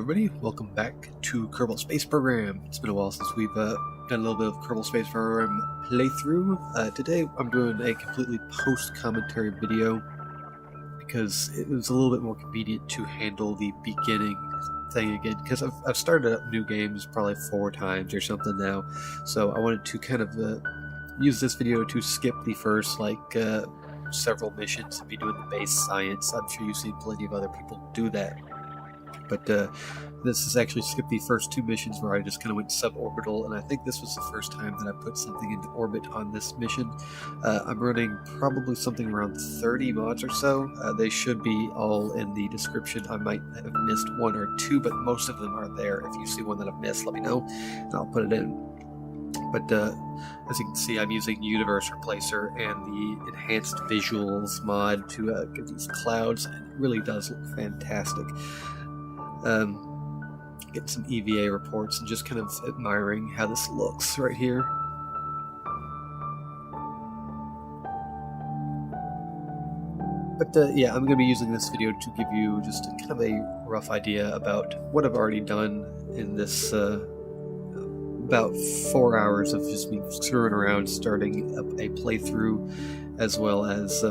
everybody, welcome back to Kerbal Space Program. It's been a while since we've done a little bit of Kerbal Space Program playthrough. Today I'm doing a completely post-commentary video because it was a little bit more convenient to handle the beginning thing again, because I've started up new games probably 4 times or something now, so I wanted to kind of use this video to skip the first several missions and be doing the base science. I'm sure you've seen plenty of other people do that. But this is actually skipped the first 2 missions where I just kind of went suborbital, and I think this was the first time that I put something into orbit on this mission. I'm running probably something around 30 mods or so. They should be all in the description. I might have missed 1 or 2, but most of them are there. If you see one that I've missed, let me know, and I'll put it in. But as you can see, I'm using Universe Replacer and the Enhanced Visuals mod to get these clouds, and it really does look fantastic. Getting some EVA reports and just kind of admiring how this looks right here. But yeah, I'm going to be using this video to give you just kind of a rough idea about what I've already done in this about 4 hours of just me screwing around, starting up a playthrough, as well as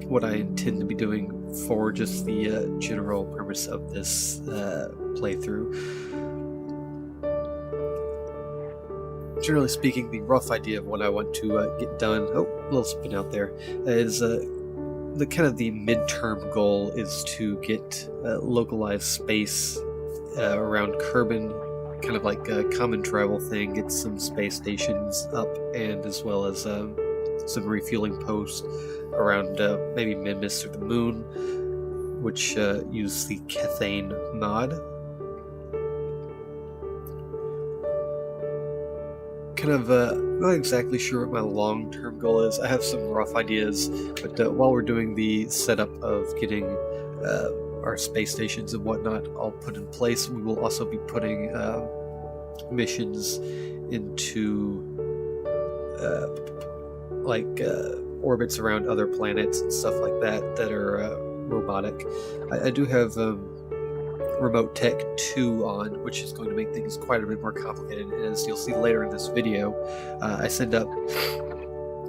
what I intend to be doing for just the general purpose of this playthrough. Generally speaking, the rough idea of what I want to get done, a little spin out there, is the kind of the midterm goal is to get localized space around Kerbin, kind of like a common travel thing, get some space stations up, and as well as some refueling posts around maybe Minmus or the moon, which use the Cathane mod. Kind of not exactly sure what my long-term goal is. I have some rough ideas, but while we're doing the setup of getting our space stations and whatnot all put in place, we will also be putting missions into orbits around other planets and stuff like that are robotic. I do have Remote Tech 2 on, which is going to make things quite a bit more complicated. And as you'll see later in this video, I send up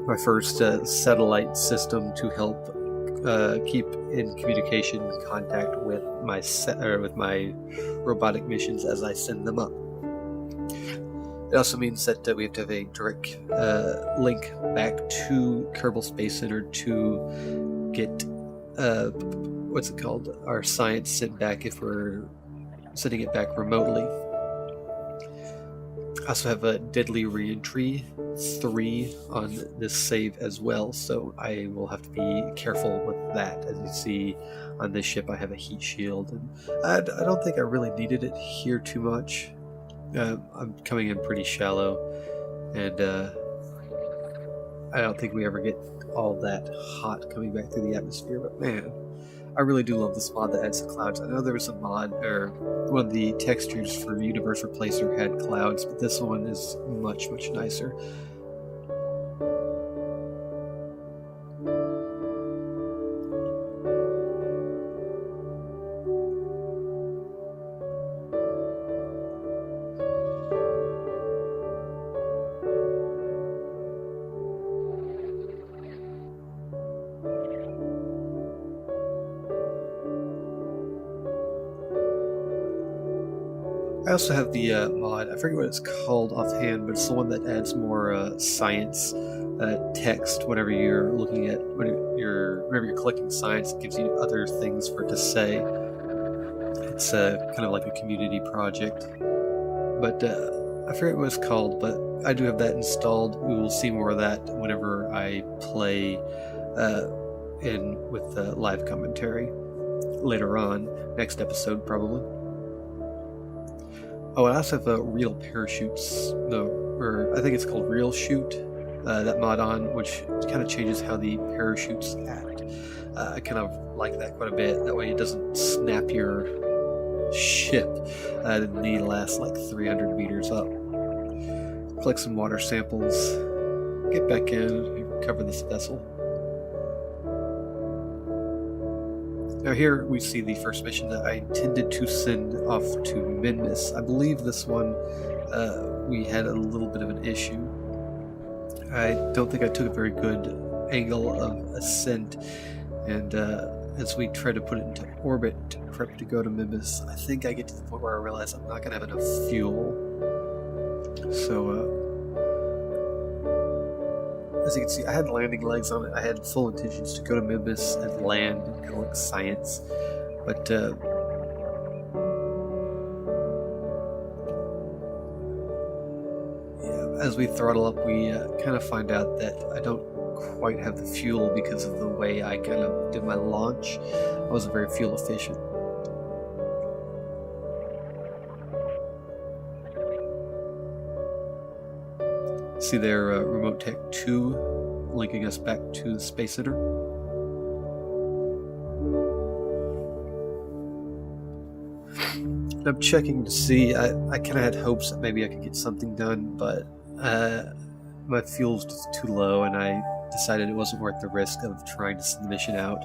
my first satellite system to help keep in communication and contact with my robotic missions as I send them up. It also means that we have to have a direct link back to Kerbal Space Center to get our science sent back if we're sending it back remotely. I also have a Deadly Reentry 3 on this save as well, so I will have to be careful with that. As you see on this ship, I have a heat shield, and I don't think I really needed it here too much. I'm coming in pretty shallow, and I don't think we ever get all that hot coming back through the atmosphere, but man, I really do love this mod that adds the clouds. I know there was a mod, or one of the textures for Universe Replacer had clouds, but this one is much, much nicer. I also have the mod, I forget what it's called offhand, but it's the one that adds more science text whenever you're looking at, whenever you're collecting science. It gives you other things for it to say. It's kind of like a community project, but I forget what it's called, but I do have that installed. We will see more of that whenever I play with live commentary later on, next episode probably. Oh, I also have Real Parachutes, or I think it's called Real Shoot, that mod on, which kind of changes how the parachutes act. I kind of like that quite a bit. That way it doesn't snap your ship and need to last like 300 meters up. Collect some water samples, get back in, and recover this vessel. Now here we see the first mission that I intended to send off to Minmus. I believe this one we had a little bit of an issue. I don't think I took a very good angle of ascent, and as we try to put it into orbit to prep to go to Minmus, I think I get to the point where I realize I'm not going to have enough fuel. So as you can see, I had landing legs on it. I had full intentions to go to Minmus and land, kind of like science, but yeah, as we throttle up, we kind of find out that I don't quite have the fuel because of the way I kind of did my launch. I wasn't very fuel efficient. See there, Remote Tech 2 linking us back to the Space Center. And I'm checking to see, I kind of had hopes that maybe I could get something done, but my fuel's just too low, and I decided it wasn't worth the risk of trying to send the mission out.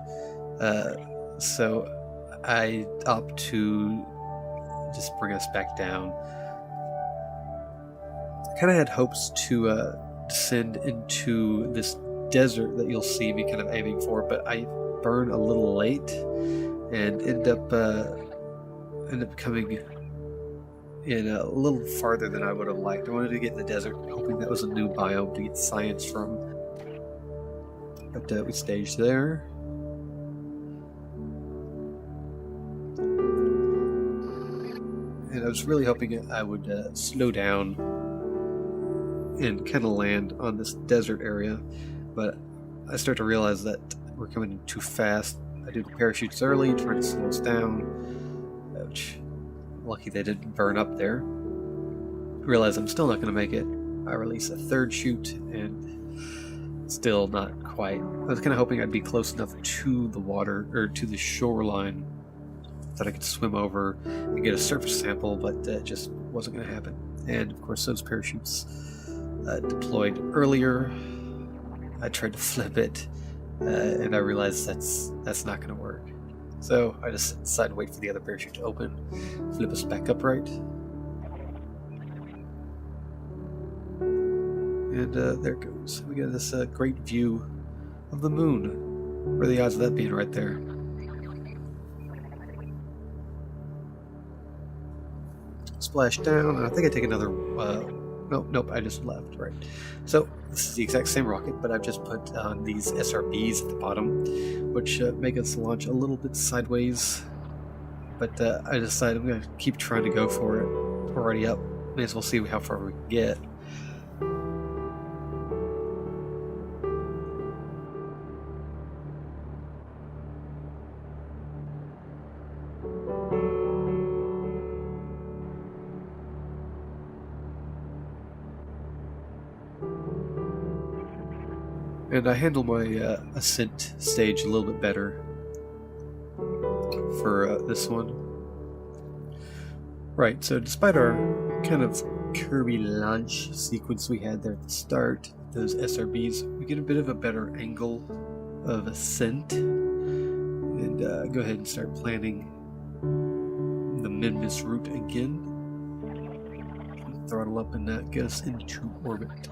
So I opt to just bring us back down. I kind of had hopes to descend into this desert that you'll see me kind of aiming for, but I burned a little late and ended up coming in a little farther than I would have liked. I wanted to get in the desert, hoping that was a new biome to get science from, but we staged there. And I was really hoping I would slow down and kind of land on this desert area, but I start to realize that we're coming in too fast. I do the parachutes early, trying to slow us down, which lucky they didn't burn up there. I realize I'm still not going to make it. I release a third chute and still not quite. I was kind of hoping I'd be close enough to the water, or to the shoreline, that I could swim over and get a surface sample, but that just wasn't going to happen. And of course those parachutes deployed earlier. I tried to flip it, and I realized that's not going to work. So I just decided to wait for the other parachute to open, flip us back upright, and there it goes. We got this great view of the moon. What are the odds of that being right there? Splash down, and I think I take another. Nope, I just left, right. So this is the exact same rocket, but I've just put on these SRBs at the bottom, which make us launch a little bit sideways. But I decided I'm going to keep trying to go for it. We're already up. May as well see how far we can get. And I handle my ascent stage a little bit better for this one. Right, so despite our kind of Kirby launch sequence we had there at the start, those SRBs, we get a bit of a better angle of ascent. And go ahead and start planning the Minmus route again. Throttle up and get us into orbit.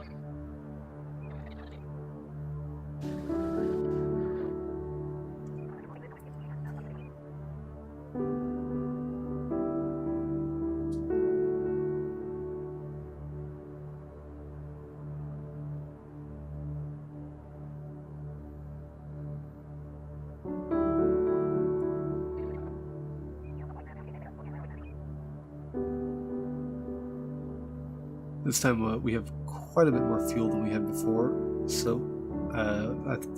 This time we have quite a bit more fuel than we had before, so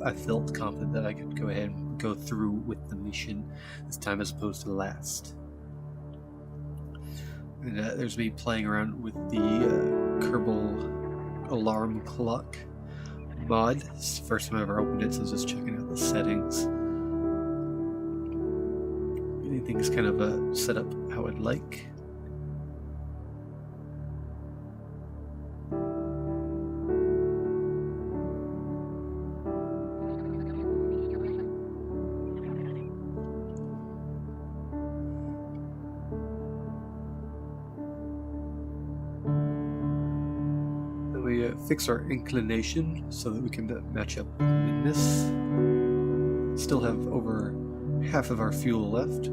I felt confident that I could go ahead and go through with the mission this time as opposed to the last. And there's me playing around with the Kerbal alarm clock mod. It's the first time I ever opened it, so I was just checking out the settings. Everything's kind of set up how I'd like. to fix our inclination so that we can match up in this. Still have over half of our fuel left.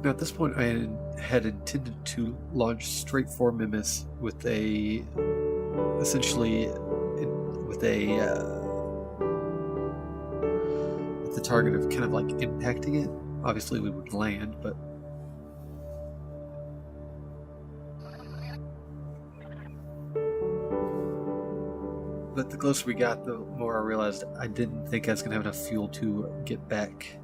Now at this point I had intended to launch straight for Mimis with the target of kind of like impacting it. Obviously we would land, but the closer we got, the more I realized I didn't think I was going to have enough fuel to get back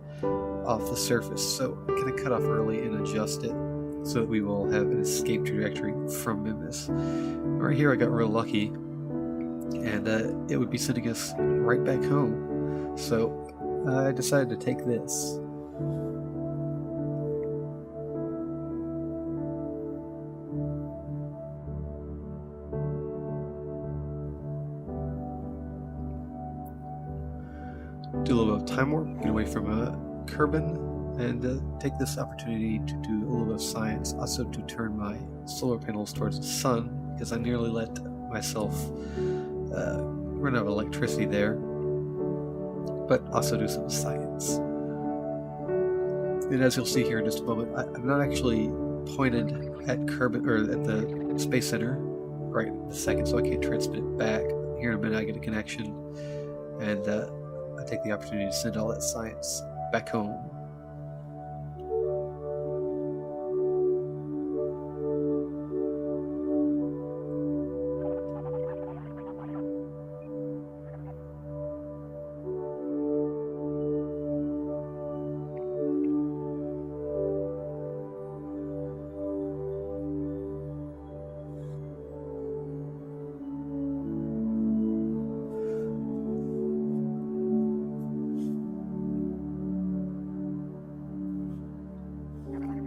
off the surface, so I'm going to cut off early and adjust it so that we will have an escape trajectory from Mimis. Right here I got real lucky, and it would be sending us right back home, so I decided to take this. Do a little bit of time warp, get away from Kerbin, and take this opportunity to do a little bit of science, also to turn my solar panels towards the sun, because I nearly let myself run out of electricity there, but also do some science. And as you'll see here in just a moment, I'm not actually pointed at Kerbin, or at the Space Center right this second, so I can't transmit it back. Here in a minute I get a connection, and I take the opportunity to send all that science back home.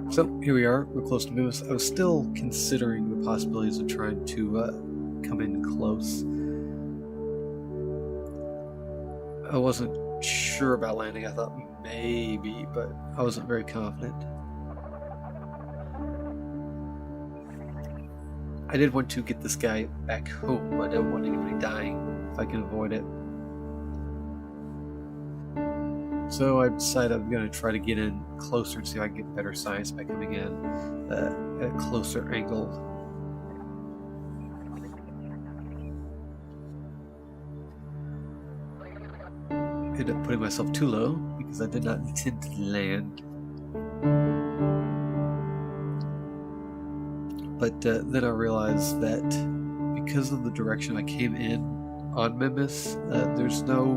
So here we are, we're close to Mimis. I was still considering the possibilities of trying to come in close. I wasn't sure about landing. I thought maybe, but I wasn't very confident. I did want to get this guy back home. I don't want anybody dying if I can avoid it. So I decided I'm going to try to get in closer and see if I can get better science by coming in at a closer angle. Ended up putting myself too low because I did not intend to land. But then I realized that because of the direction I came in on Mimis, there's no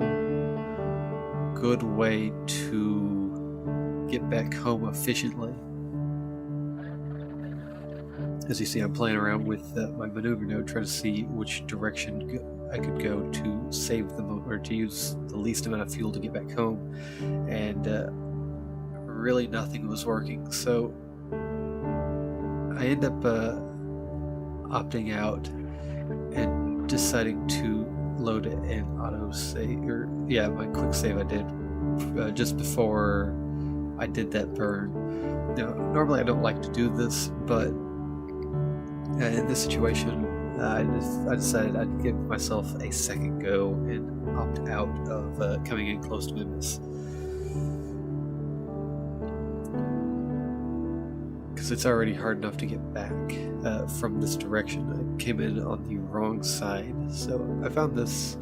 good way to get back home efficiently. As you see, I'm playing around with my maneuver node, trying to see which direction I could go to save the or to use the least amount of fuel to get back home, and really nothing was working. So I end up opting out and deciding to load it in auto save, or yeah, my quick save I did just before I did that burn. Now, normally I don't like to do this, but in this situation, I decided I'd give myself a second go and opt out of coming in close to Mimis, because it's already hard enough to get back from this direction. I came in on the wrong side, so I found this,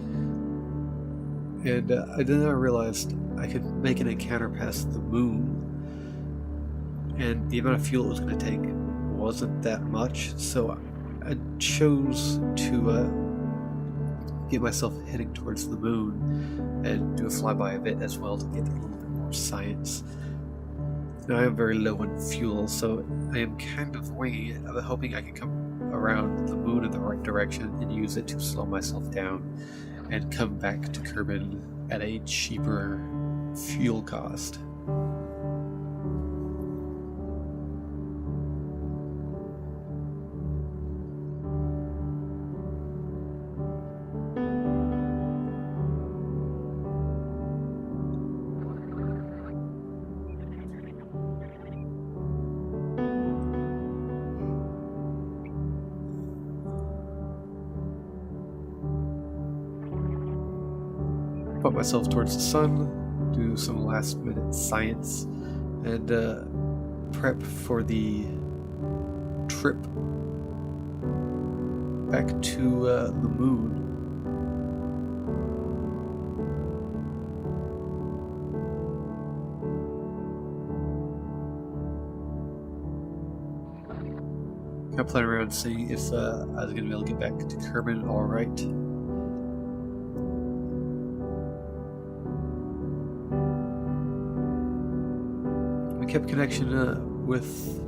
and then I realized I could make an encounter past the moon, and the amount of fuel it was going to take wasn't that much, so I chose to get myself heading towards the moon and do a flyby of it as well to get a little bit more science. Now, I am very low on fuel, so I am kind of winging it. I'm hoping I can come around the moon in the right direction and use it to slow myself down and come back to Kerbin at a cheaper fuel cost. Put myself towards the sun, do some last minute science, and prep for the trip back to the moon. Kind of playing around and seeing if I was going to be able to get back to Kerbin all right. Kept connection with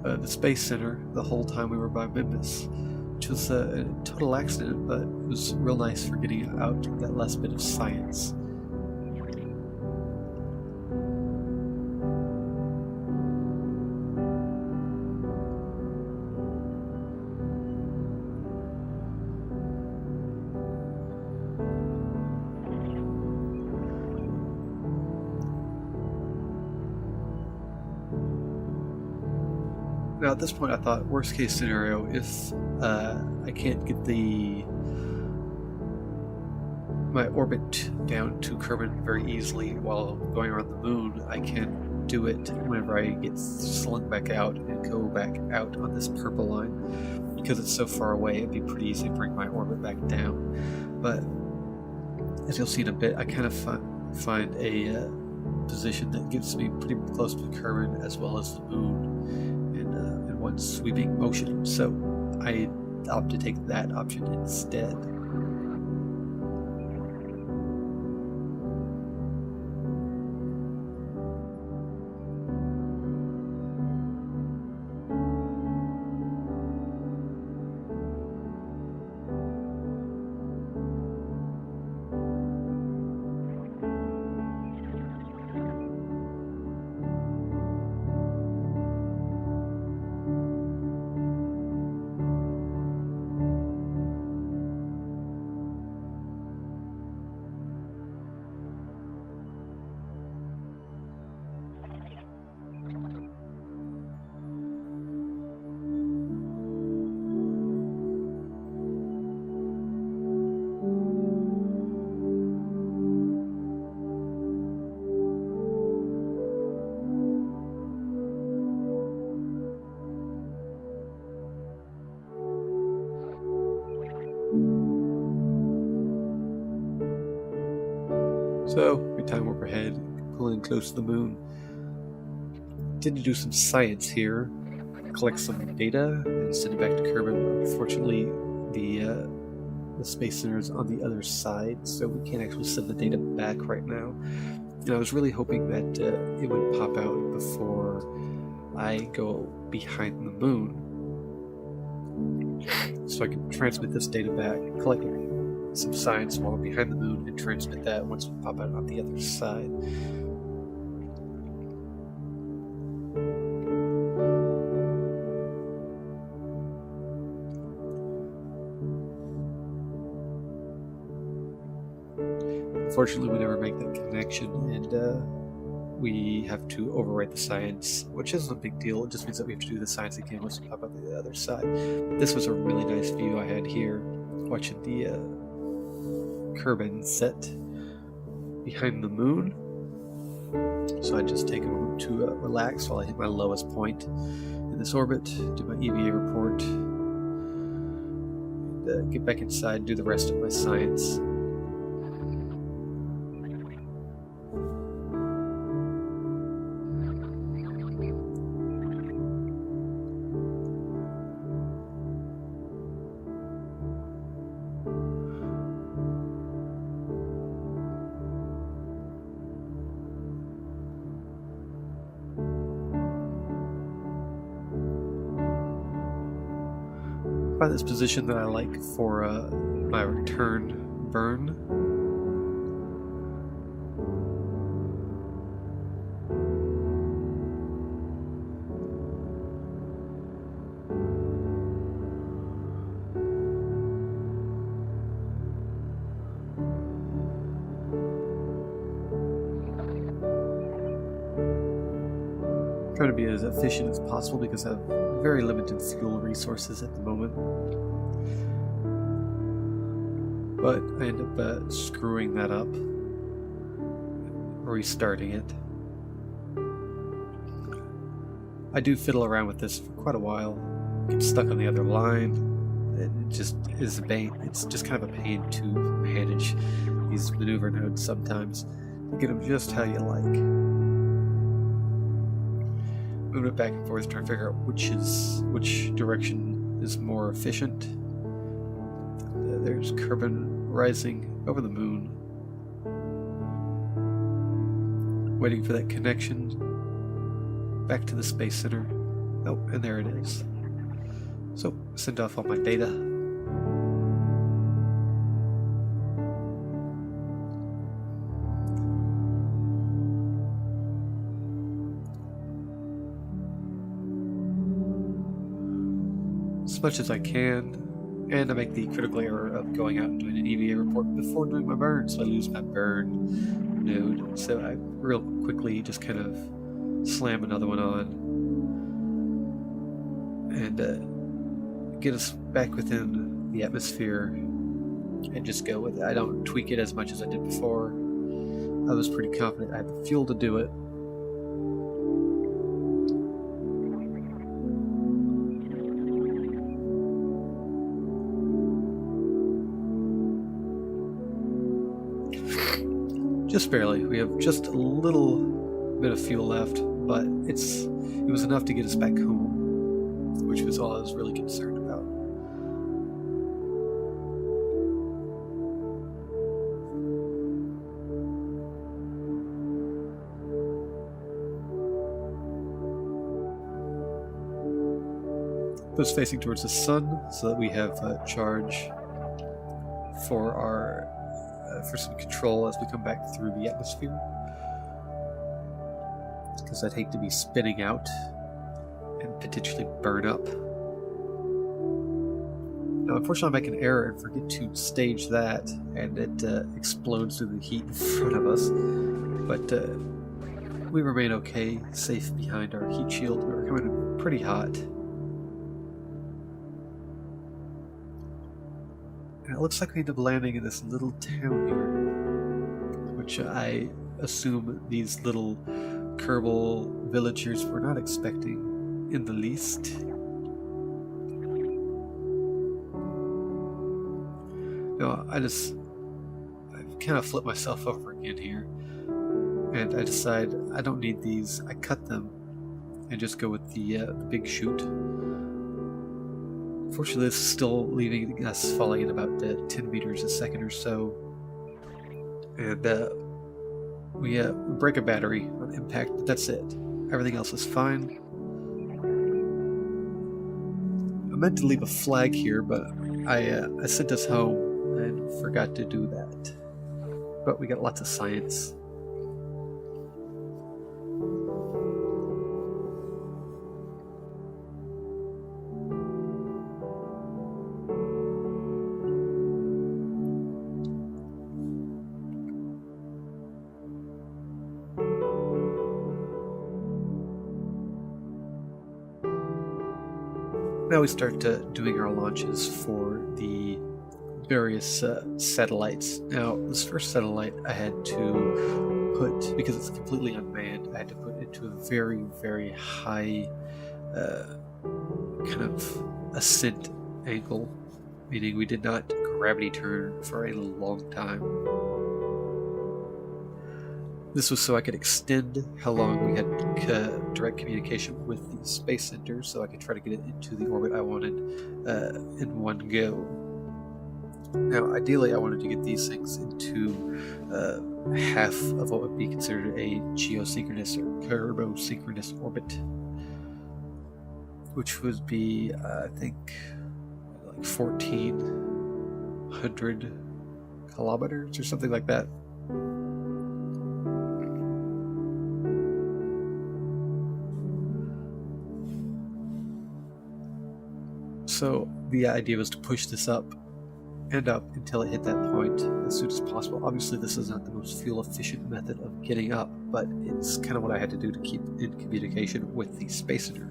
the Space Center the whole time we were by Mimbus, which was a total accident, but it was real nice for getting out that last bit of science. Now at this point I thought, worst case scenario, if I can't get my orbit down to Kerbin very easily while going around the moon, I can do it whenever I get slung back out and go back out on this purple line. Because it's so far away, it'd be pretty easy to bring my orbit back down. But as you'll see in a bit, I kind of find a position that gets me pretty close to Kerbin as well as the moon in one sweeping motion, so I opt to take that option instead. So, we time warp ahead, pulling close to the moon. Did do some science here, collect some data, and send it back to Kerbin. Unfortunately, the Space Center is on the other side, so we can't actually send the data back right now. And I was really hoping that it would pop out before I go behind the moon, so I can transmit this data back, collect some science while I'm behind the moon, and transmit that once we pop out on the other side. Unfortunately, we never make that connection, and we have to overwrite the science, which isn't a big deal. It just means that we have to do the science again once we pop out the other side. This was a really nice view I had here, watching the Kerbin set behind the moon. So I just take a moment to relax while I hit my lowest point in this orbit, do my EVA report, and get back inside, do the rest of my science. Find this position that I like for my return burn. Trying to be as efficient as possible because I have very limited fuel resources at the moment. But I end up screwing that up, restarting it. I do fiddle around with this for quite a while, get stuck on the other line. It just is a pain. It's just kind of a pain to manage these maneuver nodes sometimes, to get them just how you like. Moving it back and forth, trying to figure out which direction is more efficient. There's Kerbin rising over the moon, waiting for that connection back to the Space Center. Oh, and there it is. So, send off all my data. As much as I can, and I make the critical error of going out and doing an EVA report before doing my burn, so I lose my burn node. So I real quickly just kind of slam another one on and get us back within the atmosphere and just go with it. I don't tweak it as much as I did before. I was pretty confident I had the fuel to do it. Just barely. We have just a little bit of fuel left, but it was enough to get us back home, which was all I was really concerned about. Put us facing towards the sun so that we have charge for our for some control as we come back through the atmosphere, because I'd hate to be spinning out and potentially burn up. Now, unfortunately, I make an error and forget to stage that, and it explodes through the heat in front of us. But we remain okay, safe behind our heat shield. We're coming in pretty hot. And it looks like we end up landing in this little town here, which I assume these little Kerbal villagers were not expecting in the least. No, I kind of flip myself over again here, and I decide I don't need these. I cut them and just go with the big chute. Fortunately, this is still leaving us falling at about 10 meters a second or so. And we break a battery on impact, but that's it. Everything else is fine. I meant to leave a flag here, but I sent us home and forgot to do that. But we got lots of science. Now we start doing our launches for the various satellites. Now, this first satellite I had to put, because it's completely unmanned, I had to put into a very, very high kind of ascent angle, meaning we did not gravity turn for a long time. This was so I could extend how long we had direct communication with the Space Center, so I could try to get it into the orbit I wanted in one go. Now, ideally, I wanted to get these things into half of what would be considered a geosynchronous or turbosynchronous orbit, which would be, I think, like 1,400 kilometers or something like that. So the idea was to push this up and up until it hit that point as soon as possible. Obviously this is not the most fuel efficient method of getting up, but it's kind of what I had to do to keep in communication with the Space Center.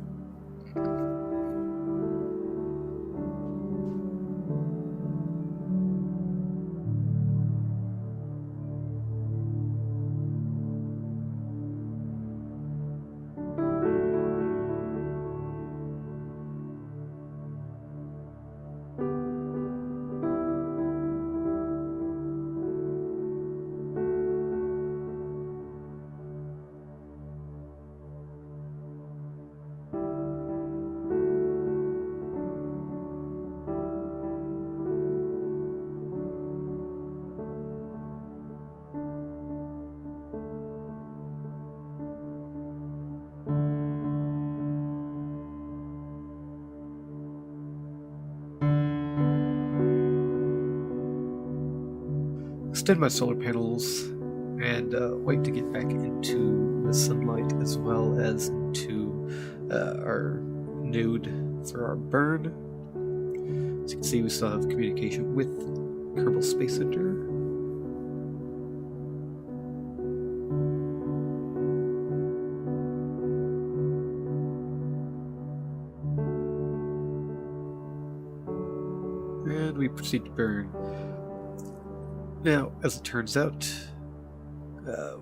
Extend my solar panels and wait to get back into the sunlight as well as into our node for our burn. As you can see, we still have communication with Kerbal Space Center. And we proceed to burn. Now, as it turns out,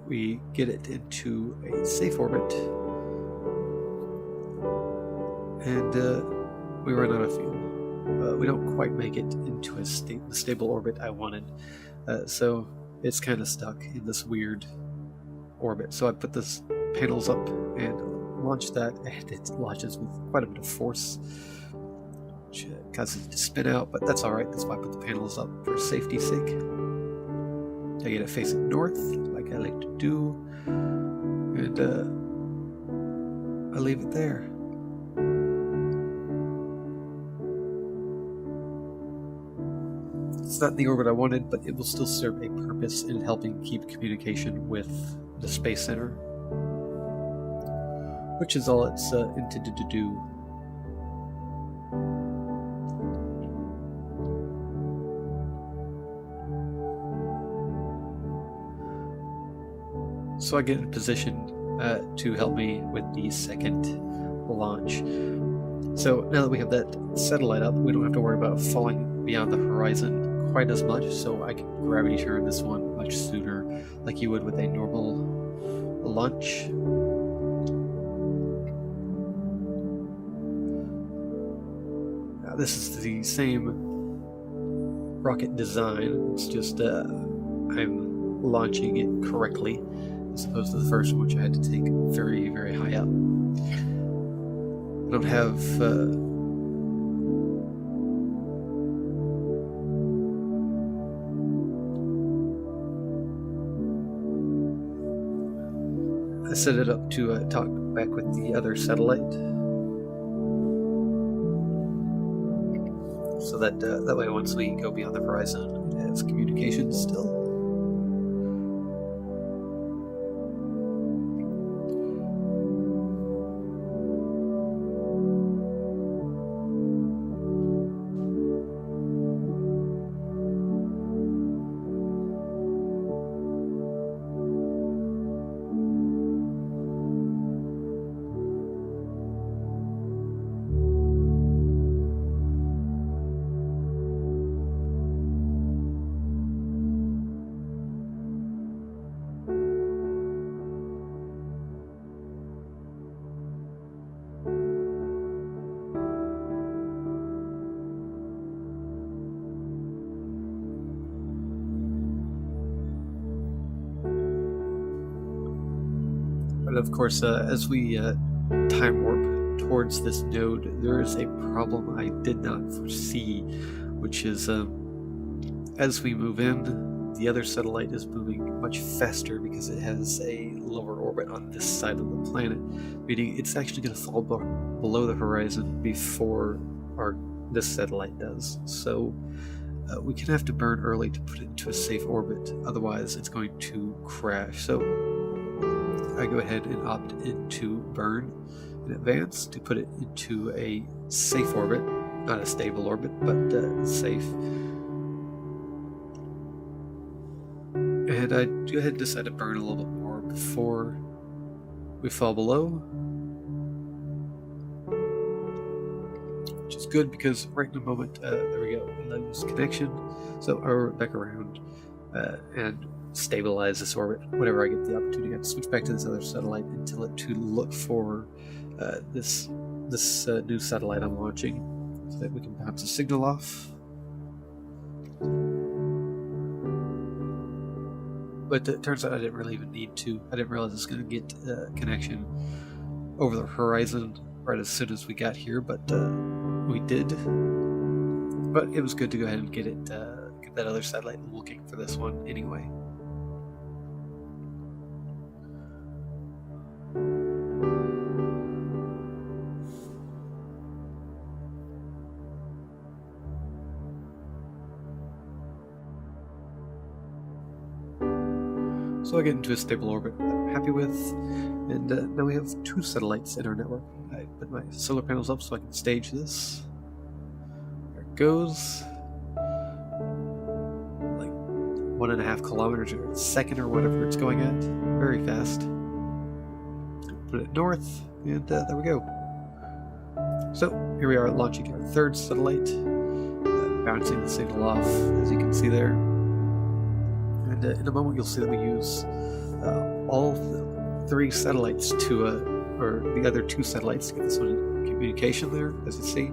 we get it into a safe orbit, and we run out of fuel. We don't quite make it into the stable orbit I wanted, so it's kind of stuck in this weird orbit. So I put the panels up and launch that, and it launches with quite a bit of force, which causes it to spin out, but that's alright. That's why I put the panels up for safety's sake. I get it facing north, like I like to do, and I leave it there. It's not the orbit I wanted, but it will still serve a purpose in helping keep communication with the Space Center, which is all it's intended to do. So I get in position to help me with the second launch. So now that we have that satellite up, we don't have to worry about falling beyond the horizon quite as much, so I can gravity turn this one much sooner, like you would with a normal launch. Now, this is the same rocket design, it's just I'm launching it correctly, as opposed to the first one, which I had to take very, very high up. I don't have I set it up to talk back with the other satellite, so that that way once we go beyond the horizon, it has communication still. But of course, as we time warp towards this node, there is a problem I did not foresee, which is as we move in, the other satellite is moving much faster because it has a lower orbit on this side of the planet, meaning it's actually going to fall below the horizon before this satellite does. So we can have to burn early to put it into a safe orbit, otherwise it's going to crash. So I go ahead and opt into burn in advance to put it into a safe orbit, not a stable orbit, but safe. And I go ahead and decide to burn a little bit more before we fall below, which is good because right in a moment, there we go, we lose connection. So I'll orbit back around and stabilize this orbit whenever I get the opportunity. I have to switch back to this other satellite and tell it to look for this new satellite I'm launching, so that we can bounce a signal off. But it turns out I didn't really even need to. I didn't realize it's going to get connection over the horizon right as soon as we got here, but we did. But it was good to go ahead and get it, get that other satellite looking for this one anyway. So I get into a stable orbit that I'm happy with, and now we have 2 satellites in our network. I put my solar panels up so I can stage this. There it goes. Like 1.5 kilometers a second or whatever it's going at. Very fast. Put it north, and there we go. So here we are launching our 3rd satellite, bouncing the signal off, as you can see there. And in a moment you'll see that we use all 3 satellites to, or the other 2 satellites to get this one in communication there, as you see.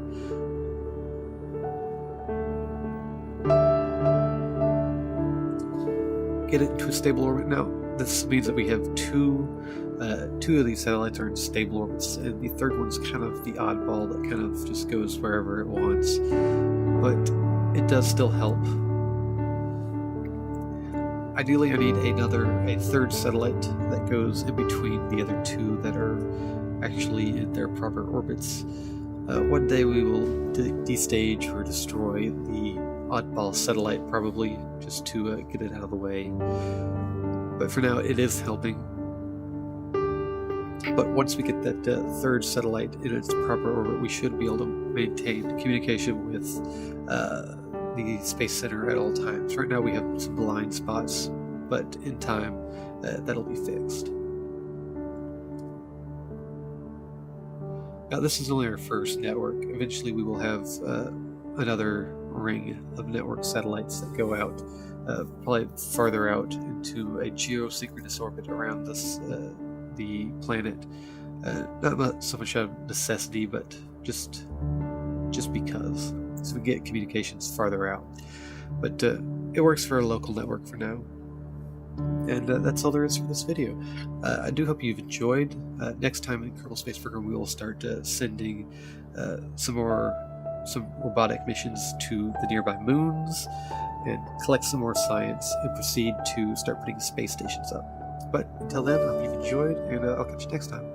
Get it into a stable orbit. Now, this means that we have two of these satellites are in stable orbits, and the 3rd one's kind of the oddball that kind of just goes wherever it wants. But it does still help. Ideally, I need a 3rd satellite that goes in between the other 2 that are actually in their proper orbits. One day we will destage or destroy the oddball satellite, probably, just to get it out of the way. But for now, it is helping. But once we get that 3rd satellite in its proper orbit, we should be able to maintain communication with the Space Center at all times. Right now we have some blind spots, but in time that'll be fixed. Now this is only our first network. Eventually we will have another ring of network satellites that go out, probably farther out into a geosynchronous orbit around this the planet. Not so much out of necessity, but just because. So we get communications farther out. But it works for a local network for now. And that's all there is for this video. I do hope you've enjoyed. Next time in Kerbal Space Program we will start sending some robotic missions to the nearby moons and collect some more science and proceed to start putting space stations up. But until then, I hope you've enjoyed, and I'll catch you next time.